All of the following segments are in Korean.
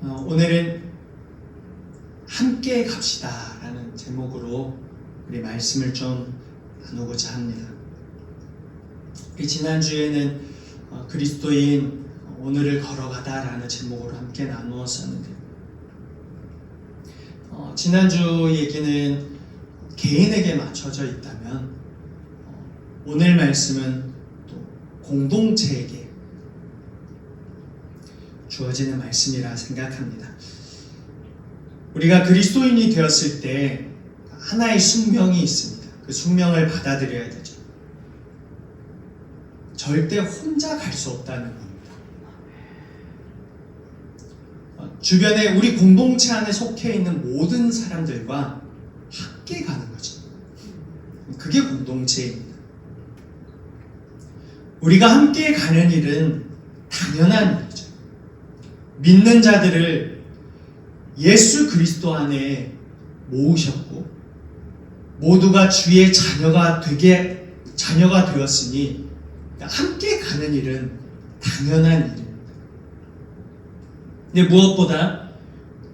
오늘은 함께 갑시다 라는 제목으로 우리 말씀을 좀 나누고자 합니다. 우리 지난주에는 그리스도인 오늘을 걸어가다 라는 제목으로 함께 나누었었는데, 지난주 얘기는 개인에게 맞춰져 있다면 오늘 말씀은 또 공동체에게 주어지는 말씀이라 생각합니다. 우리가 그리스도인이 되었을 때 하나의 숙명이 있습니다. 그 숙명을 받아들여야 되죠. 절대 혼자 갈 수 없다는 겁니다. 주변에 우리 공동체 안에 속해 있는 모든 사람들과 함께 가는 거죠. 그게 공동체입니다. 우리가 함께 가는 일은 당연한 일이죠. 믿는 자들을 예수 그리스도 안에 모으셨고 모두가 주의 자녀가 되었으니 함께 가는 일은 당연한 일입니다. 근데 무엇보다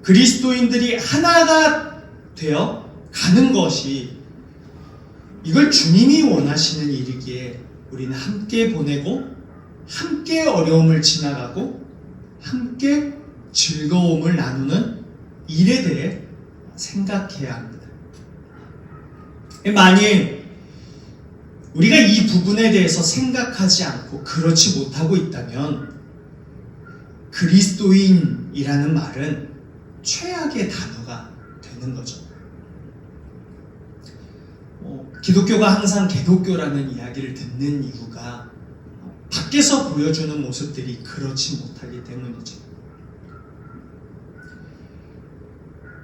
그리스도인들이 하나가 되어 가는 것이, 이걸 주님이 원하시는 일이기에 우리는 함께 보내고 함께 어려움을 지나가고 함께 즐거움을 나누는 일에 대해 생각해야 합니다. 만일 우리가 이 부분에 대해서 생각하지 않고 그렇지 못하고 있다면 그리스도인이라는 말은 최악의 단어가 되는 거죠. 기독교가 항상 개독교라는 이야기를 듣는 이유가 밖에서 보여주는 모습들이 그렇지 못하기 때문이죠.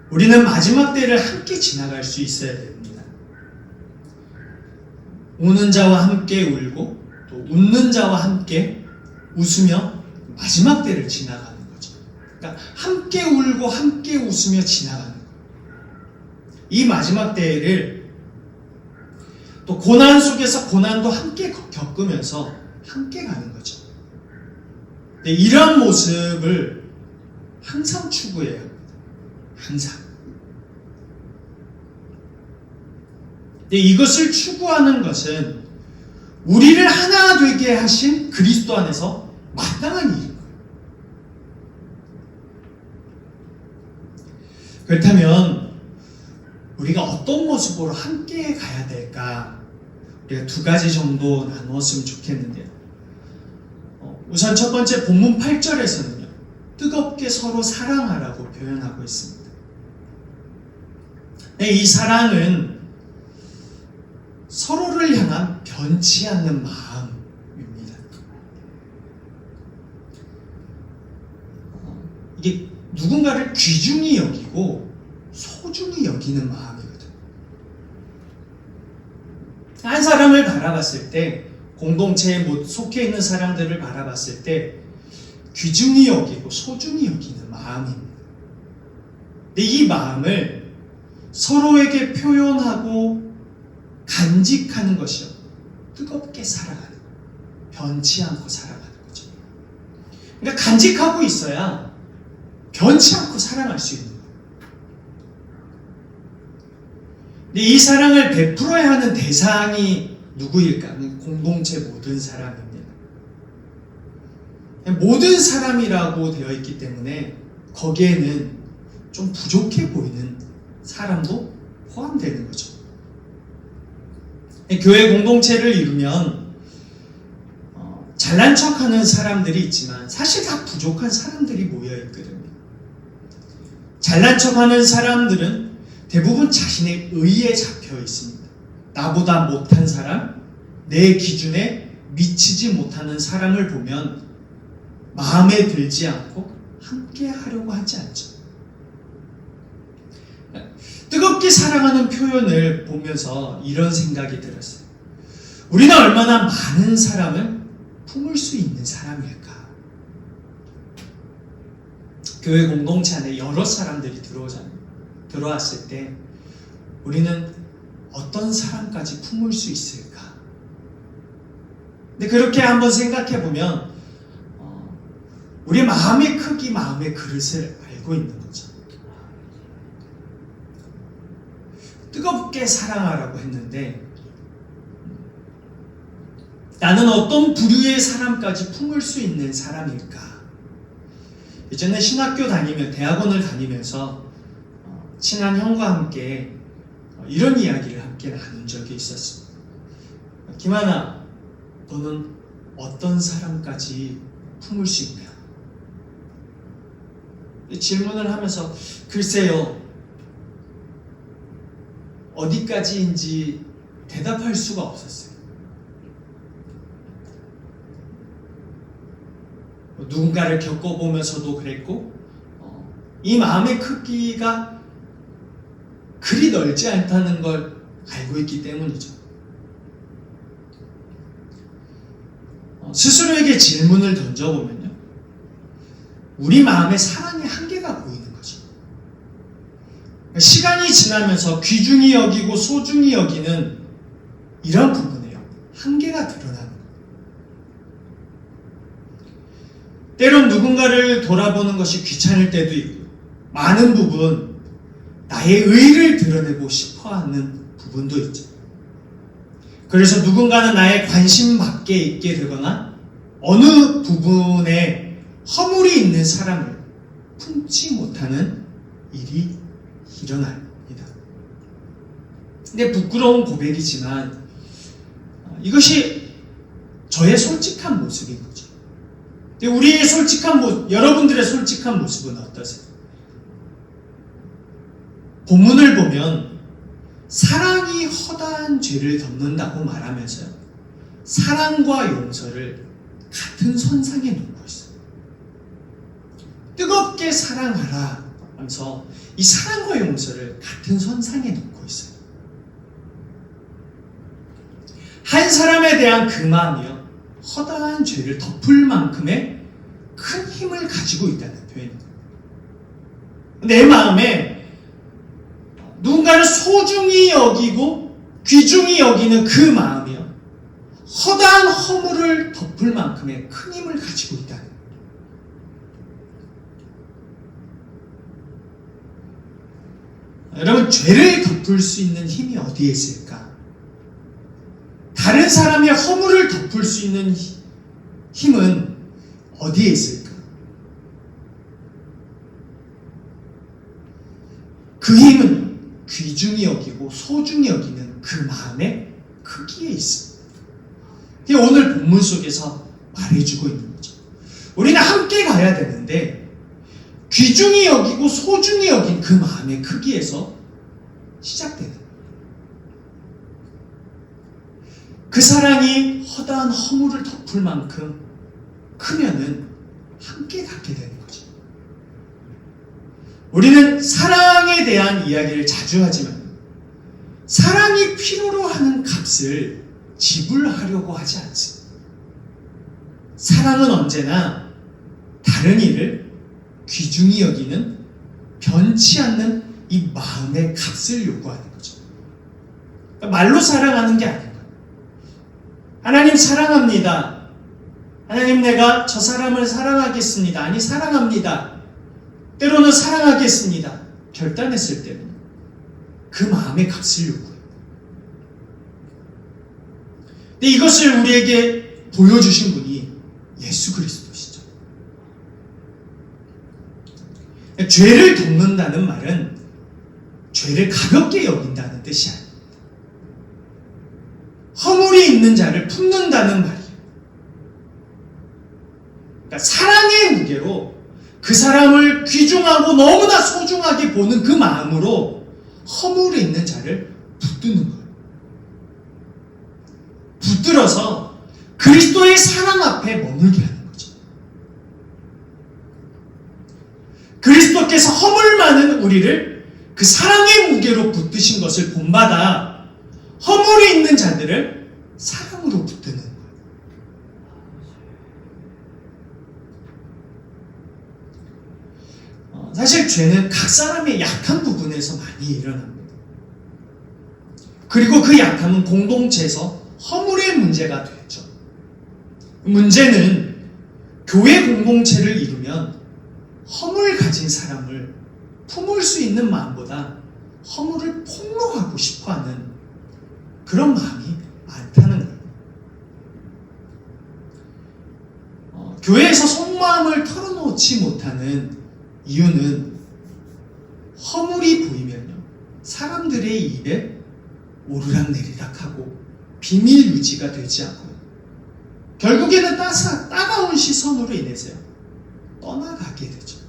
우리는 마지막 때를 함께 지나갈 수 있어야 됩니다. 우는 자와 함께 울고 또 웃는 자와 함께 웃으며 마지막 때를 지나가는 거죠. 그러니까 함께 울고 함께 웃으며 지나가는 거예요. 이 마지막 때를 또 고난 속에서 고난도 함께 겪으면서 함께 가는 거죠. 이런 모습을 항상 추구해야 합니다. 항상. 이것을 추구하는 것은 우리를 하나 되게 하신 그리스도 안에서 마땅한 일인 거예요. 그렇다면 우리가 어떤 모습으로 함께 가야 될까? 우리가 두 가지 정도 나누었으면 좋겠는데요. 우선 첫 번째 본문 8절에서는요. 뜨겁게 서로 사랑하라고 표현하고 있습니다. 이 사랑은 서로를 향한 변치 않는 마음입니다. 이게 누군가를 귀중히 여기고 소중히 여기는 마음이거든요. 한 사람을 바라봤을 때, 공동체에 속해 있는 사람들을 바라봤을 때 귀중히 여기고 소중히 여기는 마음입니다. 근데 이 마음을 서로에게 표현하고 간직하는 것이요, 뜨겁게 살아가는 거예요. 변치 않고 살아가는 거죠. 그러니까 간직하고 있어야 변치 않고 살아갈 수 있는 거예요. 근데 이 사랑을 베풀어야 하는 대상이 누구일까? 공동체 모든 사람입니다. 모든 사람이라고 되어 있기 때문에 거기에는 좀 부족해 보이는 사람도 포함되는 거죠. 교회 공동체를 이루면 잘난 척하는 사람들이 있지만 사실 다 부족한 사람들이 모여 있거든요. 잘난 척하는 사람들은 대부분 자신의 의에 잡혀 있습니다. 나보다 못한 사람, 내 기준에 미치지 못하는 사람을 보면 마음에 들지 않고 함께 하려고 하지 않죠. 뜨겁게 사랑하는 표현을 보면서 이런 생각이 들었어요. 우리는 얼마나 많은 사람을 품을 수 있는 사람일까? 교회 공동체 안에 여러 사람들이 들어왔을 때 우리는 어떤 사람까지 품을 수 있을까? 근데 그렇게 한번 생각해 보면 우리 마음의 크기, 마음의 그릇을 알 알고 있는 거죠. 뜨겁게 사랑하라고 했는데 나는 어떤 부류의 사람까지 품을 수 있는 사람일까? 예전에 신학교 다니며 대학원을 다니면서 친한 형과 함께 이런 이야기를 함께 나눈 적이 있었습니다. 김하나, 너는 어떤 사람까지 품을 수 있냐? 질문을 하면서 글쎄요, 어디까지인지 대답할 수가 없었어요. 누군가를 겪어보면서도 그랬고 이 마음의 크기가 그리 넓지 않다는 걸 알고 있기 때문이죠. 스스로에게 질문을 던져보면요, 우리 마음에 사랑의 한계가 보이는 거죠. 시간이 지나면서 귀중히 여기고 소중히 여기는 이런 부분에요, 한계가 드러나는 거예요. 때론 누군가를 돌아보는 것이 귀찮을 때도 있고, 많은 부분 나의 의의를 드러내고 싶어하는 부분도 있죠. 그래서 누군가는 나의 관심 밖에 있게 되거나 어느 부분에 허물이 있는 사람을 품지 못하는 일이 일어납니다. 근데 부끄러운 고백이지만 이것이 저의 솔직한 모습인 거죠. 근데 우리의 솔직한 모습, 여러분들의 솔직한 모습은 어떠세요? 본문을 보면 사랑이 허다한 죄를 덮는다고 말하면서요, 사랑과 용서를 같은 선상에 놓고 있어요. 뜨겁게 사랑하라 하면서 이 사랑과 용서를 같은 선상에 놓고 있어요. 한 사람에 대한 그 마음이요, 허다한 죄를 덮을 만큼의 큰 힘을 가지고 있다는 표현입니다. 내 마음에 누군가를 소중히 여기고 귀중히 여기는 그 마음이요, 허다한 허물을 덮을 만큼의 큰 힘을 가지고 있다는 거예요. 여러분, 죄를 덮을 수 있는 힘이 어디에 있을까? 다른 사람의 허물을 덮을 수 있는 힘은 어디에 있을까? 그 힘은 귀중히 여기고 소중히 여기는 그 마음의 크기에 있습니다. 이게 오늘 본문 속에서 말해주고 있는 거죠. 우리는 함께 가야 되는데 귀중히 여기고 소중히 여긴 그 마음의 크기에서 시작되는 거예요. 그 사랑이 허다한 허물을 덮을 만큼 크면은 함께 갖게 되는 거죠. 우리는 사랑에 대한 이야기를 자주 하지만 사랑이 필요로 하는 값을 지불하려고 하지 않습니다. 사랑은 언제나 다른 이를 귀중히 여기는 변치 않는 이 마음의 값을 요구하는 거죠. 그러니까 말로 사랑하는 게 아닌 거예요. 하나님 사랑합니다. 하나님, 내가 저 사람을 사랑하겠습니다. 아니, 사랑합니다. 때로는 사랑하겠습니다. 결단했을 때는 그 마음의 값을 요구해요. 근데 이것을 우리에게 보여주신 분이 예수 그리스도시죠. 죄를 덮는다는 말은 죄를 가볍게 여긴다는 뜻이 아닙니다. 허물이 있는 자를 품는다는 말이에요. 그러니까 사랑의 무게로 그 사람을 귀중하고 너무나 소중하게 보는 그 마음으로 허물이 있는 자를 붙드는 거예요. 붙들어서 그리스도의 사랑 앞에 머물게 하는 거죠. 그리스도께서 허물 많은 우리를 그 사랑의 무게로 붙드신 것을 본받아 허물이 있는 자들을 사랑으로 붙드는 거예요. 사실 죄는 각 사람의 약한 부분에서 많이 일어납니다. 그리고 그 약함은 공동체에서 허물의 문제가 되죠. 문제는 교회 공동체를 이루면 허물 가진 사람을 품을 수 있는 마음보다 허물을 폭로하고 싶어하는 그런 마음이 많다는 거예요. 교회에서 속마음을 털어놓지 못하는 이유는 허물이 보이면요, 사람들의 입에 오르락내리락하고 비밀 유지가 되지 않고 결국에는 따가운 시선으로 인해서요, 떠나가게 되죠.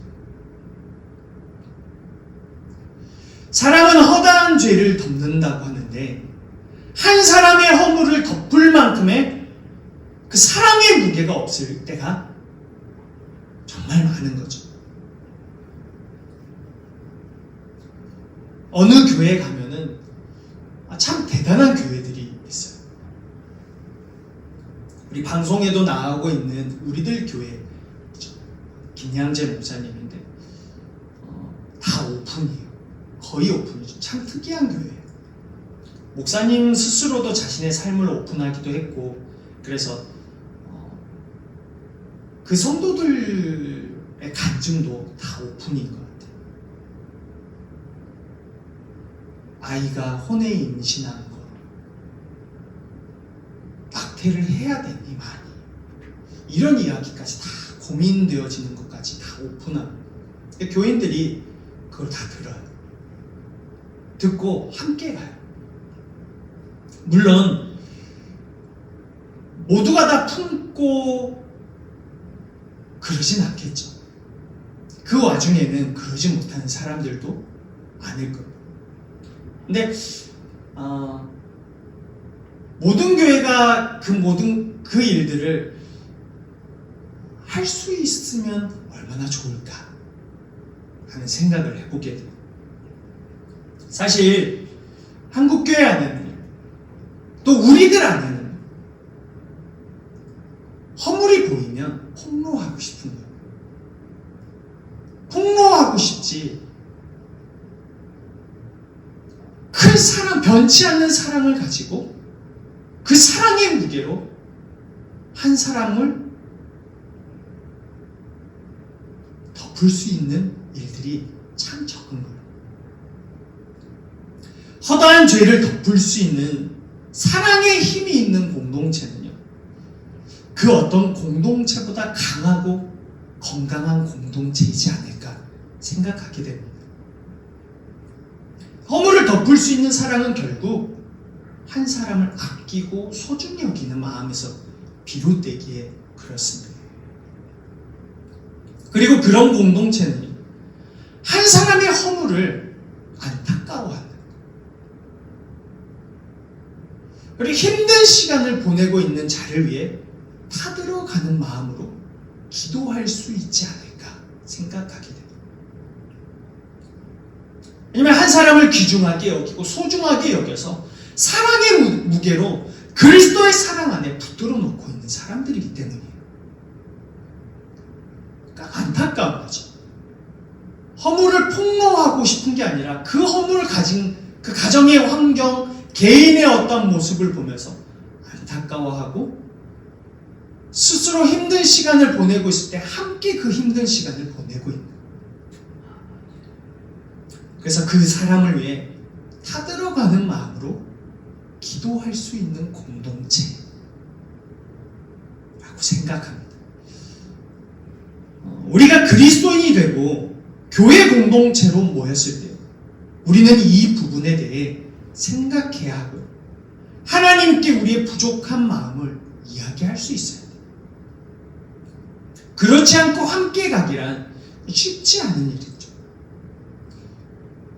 사랑은 허다한 죄를 덮는다고 하는데 한 사람의 허물을 덮을 만큼의 그 사랑의 무게가 없을 때가 정말 많은 거죠. 어느 교회에 가면은 참 대단한 교회들이 있어요. 우리 방송에도 나오고 있는 우리들 교회, 김양재 목사님인데 다 오픈이에요. 거의 오픈이죠. 참 특이한 교회예요. 목사님 스스로도 자신의 삶을 오픈하기도 했고, 그래서 그 성도들의 간증도 다 오픈인 것 같아요. 아이가 혼에 임신한 거, 낙태를 해야 되니 많이, 이런 이야기까지 다 고민되어지는 것까지 다 오픈합니다. 교인들이 그걸 다 들어요. 듣고 함께 가요. 물론 모두가 다 품고 그러진 않겠죠. 그 와중에는 그러지 못하는 사람들도 많을 겁니다. 근데 모든 교회가 모든 그 일들을 할 수 있으면 얼마나 좋을까 하는 생각을 해보게 됩니다. 사실 한국교회 안에는, 또 우리들 안에는 허물이 보이면 폭로하고 싶은 거예요. 폭로하고 싶지, 큰 사랑, 변치 않는 사랑을 가지고 그 사랑의 무게로 한 사람을 덮을 수 있는 일들이 참 적은 거예요. 허다한 죄를 덮을 수 있는 사랑의 힘이 있는 공동체는요, 그 어떤 공동체보다 강하고 건강한 공동체이지 않을까 생각하게 됩니다. 허물을 덮을 수 있는 사랑은 결국 한 사람을 아끼고 소중히 여기는 마음에서 비롯되기에 그렇습니다. 그리고 그런 공동체는 한 사람의 허물을 안타까워하는, 그리고 힘든 시간을 보내고 있는 자를 위해 타들어가는 마음으로 기도할 수 있지 않을까 생각하게 됩니다. 왜냐하면 한 사람을 귀중하게 여기고 소중하게 여겨서 사랑의 무게로 그리스도의 사랑 안에 붙들어 놓고 있는 사람들이기 때문이에요. 그러니까 안타까운 거죠. 허물을 폭로하고 싶은 게 아니라 그 허물을 가진 그 가정의 환경, 개인의 어떤 모습을 보면서 안타까워하고 스스로 힘든 시간을 보내고 있을 때 함께 그 힘든 시간을 보내고 있는, 그래서 그 사람을 위해 타들어가는 마음으로 기도할 수 있는 공동체라고 생각합니다. 우리가 그리스도인이 되고 교회 공동체로 모였을 때 우리는 이 부분에 대해 생각해야 하고요, 하나님께 우리의 부족한 마음을 이야기할 수 있어야 돼요. 그렇지 않고 함께 가기란 쉽지 않은 일이죠.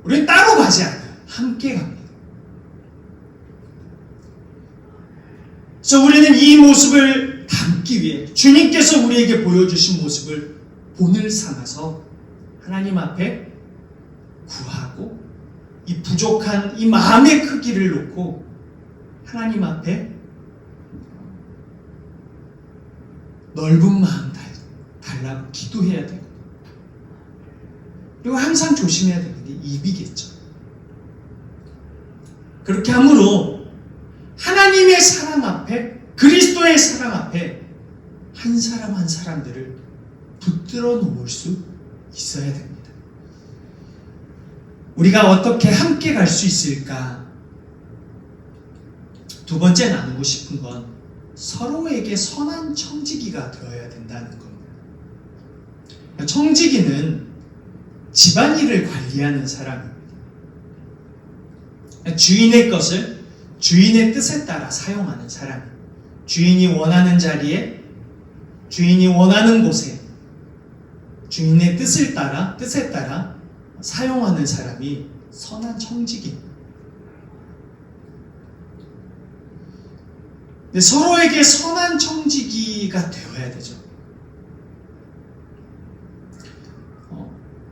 우리는 따로 가지 않아요. 함께 갑니다. 그래서 우리는 이 모습을 담기 위해 주님께서 우리에게 보여주신 모습을 본을 삼아서 하나님 앞에 구하고, 이 부족한 이 마음의 크기를 놓고 하나님 앞에 넓은 마음 달라고 기도해야 되고, 그리고 항상 조심해야 되는 게 입이겠죠. 그렇게 함으로 하나님의 사랑 앞에, 그리스도의 사랑 앞에 한 사람 한 사람들을 붙들어 놓을 수 있어야 됩니다. 우리가 어떻게 함께 갈 수 있을까? 두 번째 나누고 싶은 건 서로에게 선한 청지기가 되어야 된다는 겁니다. 청지기는 집안일을 관리하는 사람입니다. 주인의 것을 주인의 뜻에 따라 사용하는 사람, 주인이 원하는 자리에, 주인이 원하는 곳에 주인의 뜻에 따라 사용하는 사람이 선한 청지기입니다. 서로에게 선한 청지기가 되어야 되죠.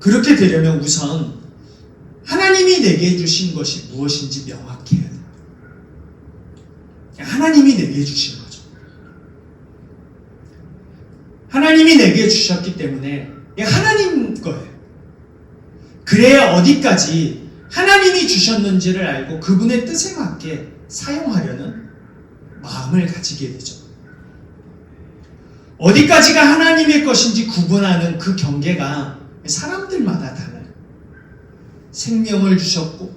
그렇게 되려면 우선 하나님이 내게 주신 것이 무엇인지 명확히 해야 됩니다. 하나님이 내게 주신 거죠. 하나님이 내게 주셨기 때문에 하나님 거예요. 그래야 어디까지 하나님이 주셨는지를 알고 그분의 뜻에 맞게 사용하려는 마음을 가지게 되죠. 어디까지가 하나님의 것인지 구분하는 그 경계가 사람들마다 달라요. 생명을 주셨고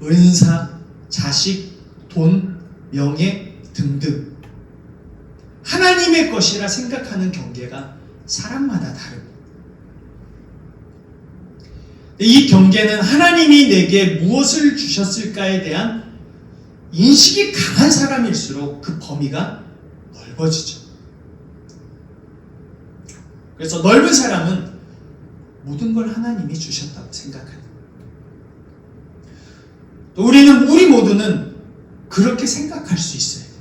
은사, 자식, 돈, 명예 등등 하나님의 것이라 생각하는 경계가 사람마다 다릅니다. 이 경계는 하나님이 내게 무엇을 주셨을까에 대한 인식이 강한 사람일수록 그 범위가 넓어지죠. 그래서 넓은 사람은 모든 걸 하나님이 주셨다고 생각합니다. 또 우리 모두는 그렇게 생각할 수 있어요.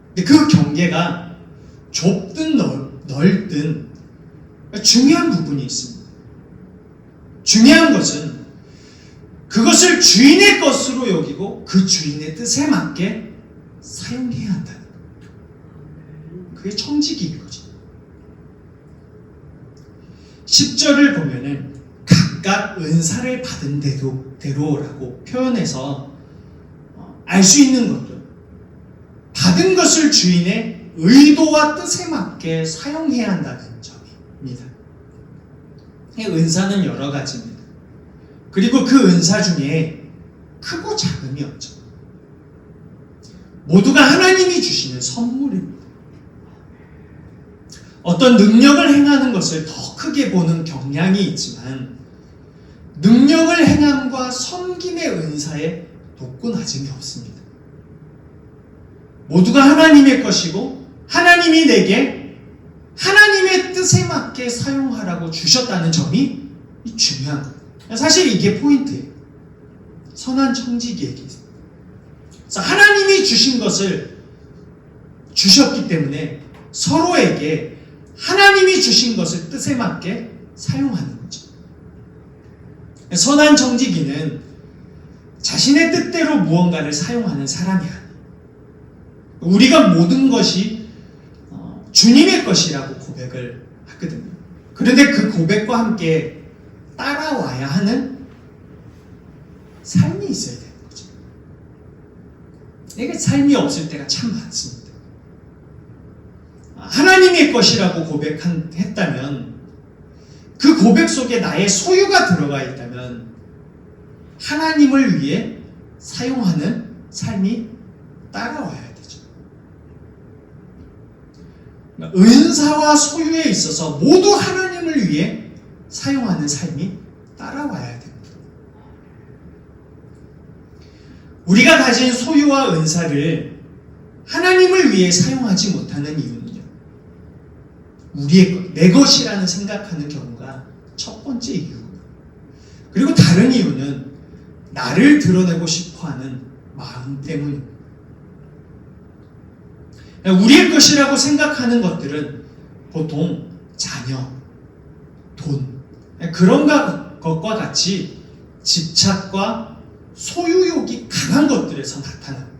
근데 그 경계가 좁든 넓든 중요한 부분이 있습니다. 중요한 것은 그것을 주인의 것으로 여기고 그 주인의 뜻에 맞게 사용해야 한다는 거예요. 그게 청지기인 거죠. 10절을 보면은 각각 은사를 받은 대로라고 표현해서 알 수 있는 것들, 받은 것을 주인의 의도와 뜻에 맞게 사용해야 한다는 점입니다. 은사는 여러 가지입니다. 그리고 그 은사 중에 크고 작음이 없죠. 모두가 하나님이 주시는 선물입니다. 어떤 능력을 행하는 것을 더 크게 보는 경향이 있지만 능력을 행함과 섬김의 은사에 높고 낮음이 없습니다. 모두가 하나님의 것이고 하나님이 내게 하나님의 뜻에 맞게 사용하라고 주셨다는 점이 중요한 거예요. 사실 이게 포인트예요. 선한 청지기에게. 그래서 하나님이 주신 것을 주셨기 때문에 서로에게 하나님이 주신 것을 뜻에 맞게 사용하는 거죠. 선한 청지기는 자신의 뜻대로 무언가를 사용하는 사람이 아니에요. 우리가 모든 것이 주님의 것이라고 고백을 하거든요. 그런데 그 고백과 함께 따라와야 하는 삶이 있어야 되는 거죠. 이게 삶이 없을 때가 참 많습니다. 하나님의 것이라고 고백했다면 그 고백 속에 나의 소유가 들어가 있다면 하나님을 위해 사용하는 삶이 따라와야 되죠. 은사와 소유에 있어서 모두 하나님을 위해 사용하는 삶이 따라와야 됩니다. 우리가 가진 소유와 은사를 하나님을 위해 사용하지 못하는 이유는요, 우리의 것, 내 것이라는 생각하는 경우가 첫 번째 이유입니다. 그리고 다른 이유는 나를 드러내고 싶어하는 마음 때문입니다. 우리의 것이라고 생각하는 것들은 보통 자녀, 돈, 그런 것과 같이 집착과 소유욕이 강한 것들에서 나타납니다.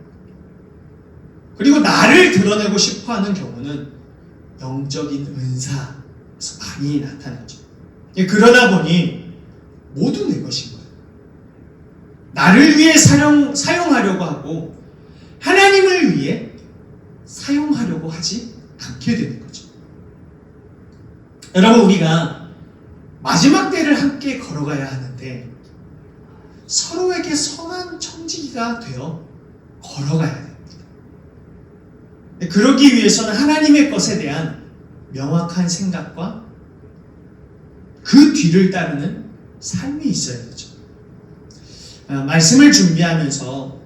그리고 나를 드러내고 싶어하는 경우는 영적인 은사에서 많이 나타나죠. 그러다 보니 모두 내 것인 거예요. 나를 위해 사용하려고 하고 하나님을 위해 사용하려고 하지 않게 되는 거죠. 여러분, 우리가 마지막 때를 함께 걸어가야 하는데 서로에게 선한 청지기가 되어 걸어가야 됩니다. 그러기 위해서는 하나님의 것에 대한 명확한 생각과 그 뒤를 따르는 삶이 있어야 되죠. 말씀을 준비하면서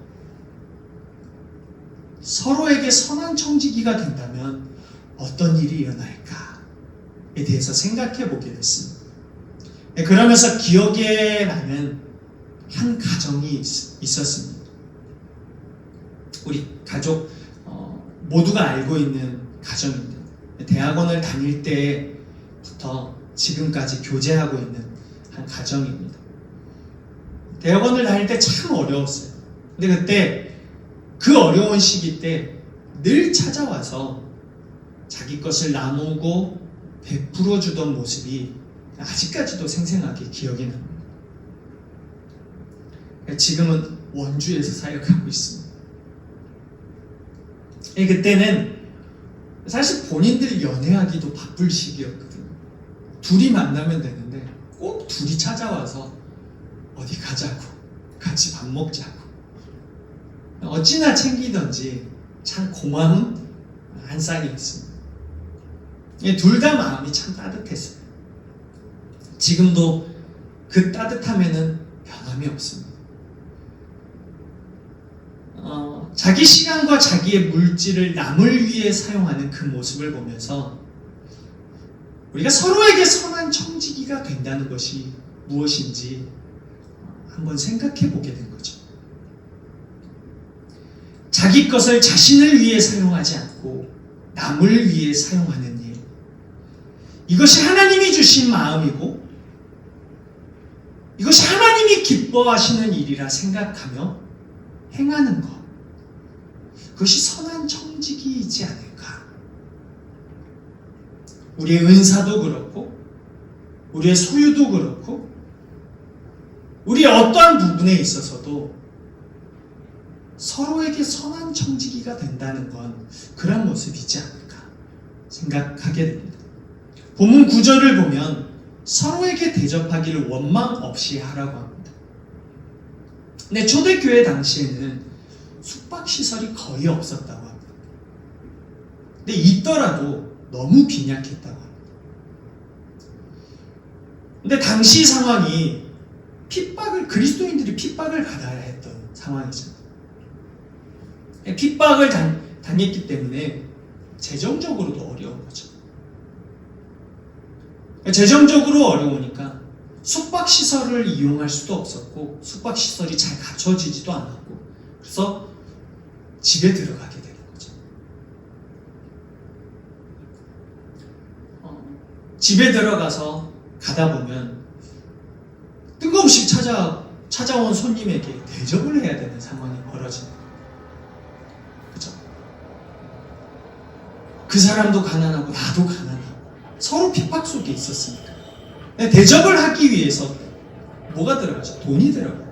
서로에게 선한 청지기가 된다면 어떤 일이 일어날까에 대해서 생각해 보게 됐습니다. 그러면서 기억에 나는 한 가정이 있었습니다. 우리 가족 모두가 알고 있는 가정입니다. 대학원을 다닐 때부터 지금까지 교제하고 있는 한 가정입니다. 대학원을 다닐 때 참 어려웠어요. 근데 그때 그 어려운 시기 때 늘 찾아와서 자기 것을 나누고 베풀어 주던 모습이 아직까지도 생생하게 기억이 납니다. 지금은 원주에서 사역하고 있습니다. 그때는 사실 본인들이 연애하기도 바쁠 시기였거든요. 둘이 만나면 되는데 꼭 둘이 찾아와서 어디 가자고, 같이 밥 먹자고, 어찌나 챙기던지 참 고마운 한 쌍이었습니다. 둘 다 마음이 참 따뜻했어요. 지금도 그 따뜻함에는 변함이 없습니다. 자기 시간과 자기의 물질을 남을 위해 사용하는 그 모습을 보면서 우리가 서로에게 선한 청지기가 된다는 것이 무엇인지 한번 생각해 보게 된 거죠. 자기 것을 자신을 위해 사용하지 않고 남을 위해 사용하는 일, 이것이 하나님이 주신 마음이고 이것이 하나님이 기뻐하시는 일이라 생각하며 행하는 것, 그것이 선한 청지기이지 않을까. 우리의 은사도 그렇고 우리의 소유도 그렇고 우리의 어떠한 부분에 있어서도 서로에게 선한 청지기가 된다는 건 그런 모습이지 않을까 생각하게 됩니다. 본문 9절을 보면 서로에게 대접하기를 원망 없이 하라고 합니다. 근데 초대교회 당시에는 숙박시설이 거의 없었다고 합니다. 근데 있더라도 너무 빈약했다고 합니다. 근데 당시 상황이 그리스도인들이 핍박을 받아야 했던 상황이죠. 핍박을 당했기 때문에 재정적으로도 어려운 거죠. 재정적으로 어려우니까 숙박시설을 이용할 수도 없었고 숙박시설이 잘 갖춰지지도 않았고 그래서 집에 들어가게 되는 거죠. 집에 들어가서 가다 보면 뜬금없이 찾아온 손님에게 대접을 해야 되는 상황이 벌어지는 거예요. 그렇죠? 그 사람도 가난하고 나도 가난하고 서로 핍박 속에 있었으니까 대접을 하기 위해서 뭐가 들어가죠? 돈이 들어가요.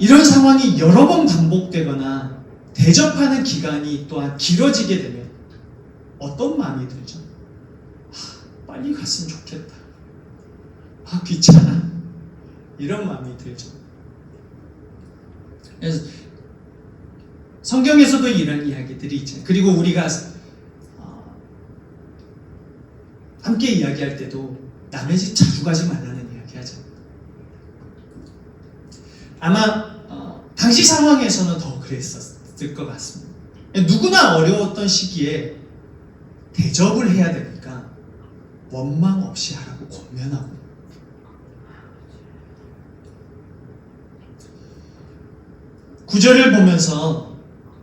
이런 상황이 여러 번 반복되거나 대접하는 기간이 또한 길어지게 되면 어떤 마음이 들죠? 빨리 갔으면 좋겠다. 귀찮아. 이런 마음이 들죠. 그래서 성경에서도 이런 이야기들이 있죠. 그리고 우리가 함께 이야기할 때도 남의 집 자주 가지 말라는 이야기 하죠. 아마 당시 상황에서는 더 그랬었을 것 같습니다. 누구나 어려웠던 시기에 대접을 해야 되니까 원망 없이 하라고 권면하고, 구절을 보면서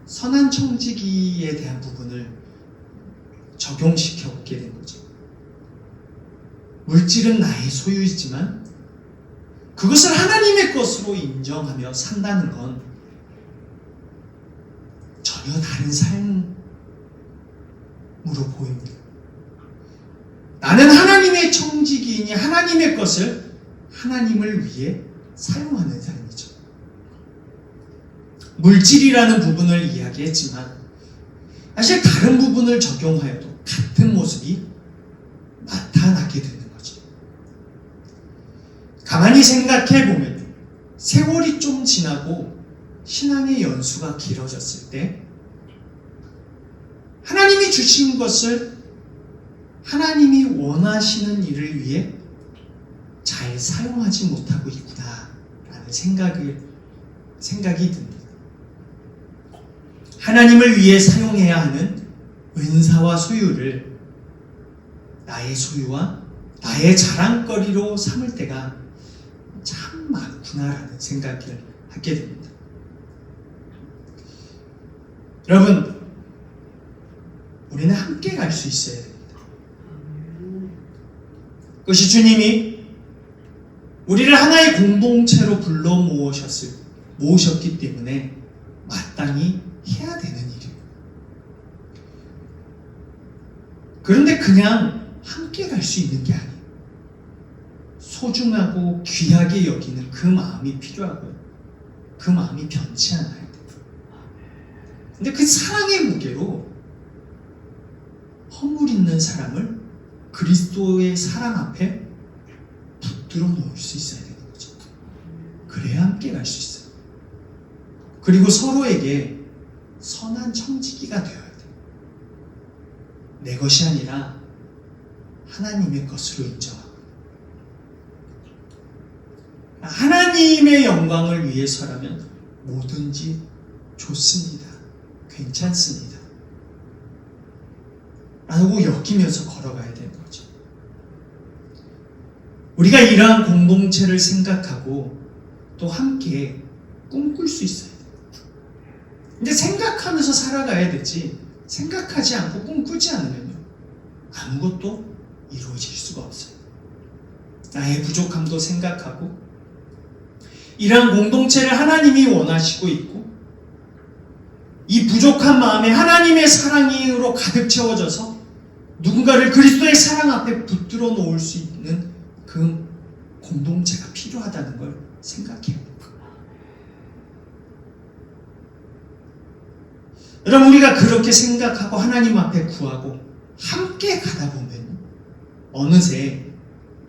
선한 청지기에 대한 부분을 적용시켜 보게 된 거죠. 물질은 나의 소유이지만 그것을 하나님의 것으로 인정하며 산다는 건 전혀 다른 삶으로 보입니다. 나는 하나님의 청지기이니 하나님의 것을 하나님을 위해 사용하는 삶이죠. 물질이라는 부분을 이야기했지만 사실 다른 부분을 적용하여도 같은 모습이 나타나게 되는 거죠. 가만히 생각해 보면 세월이 좀 지나고 신앙의 연수가 길어졌을 때 하나님이 주신 것을 하나님이 원하시는 일을 위해 잘 사용하지 못하고 있구나라는 생각이 듭니다. 하나님을 위해 사용해야 하는 은사와 소유를 나의 소유와 나의 자랑거리로 삼을 때가 참 많구나라는 생각을 하게 됩니다. 여러분, 우리는 함께 갈 수 있어야 됩니다. 그것이 주님이 우리를 하나의 공동체로 불러 모으셨기 때문에 마땅히 해야 되는 일이에요. 그런데 그냥 함께 갈 수 있는 게 아니에요. 소중하고 귀하게 여기는 그 마음이 필요하고요. 그 마음이 변치 않아야 돼요. 근데 그 사랑의 무게로 허물 있는 사람을 그리스도의 사랑 앞에 붙들어 놓을 수 있어야 되는 거죠. 그래야 함께 갈 수 있어요. 그리고 서로에게 선한 청지기가 되어야 돼요. 내 것이 아니라 하나님의 것으로 인정하고 하나님의 영광을 위해서라면 뭐든지 좋습니다. 괜찮습니다. 라고 여기면서 걸어가야 되는 거죠. 우리가 이러한 공동체를 생각하고 또 함께 꿈꿀 수 있어야 돼요. 근데 생각하면서 살아가야 되지 생각하지 않고 꿈꾸지 않으면요 아무것도 이루어질 수가 없어요. 나의 부족함도 생각하고 이러한 공동체를 하나님이 원하시고 있고 이 부족한 마음에 하나님의 사랑으로 가득 채워져서 누군가를 그리스도의 사랑 앞에 붙들어 놓을 수 있는 그 공동체가 필요하다는 걸 생각해요. 여러분, 우리가 그렇게 생각하고 하나님 앞에 구하고 함께 가다 보면 어느새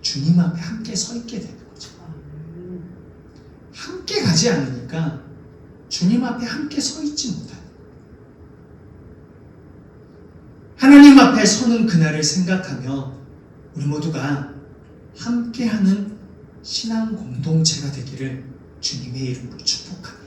주님 앞에 함께 서 있게 되는 거죠. 함께 가지 않으니까 주님 앞에 함께 서 있지 못해요. 하나님 앞에 서는 그날을 생각하며 우리 모두가 함께하는 신앙 공동체가 되기를 주님의 이름으로 축복합니다.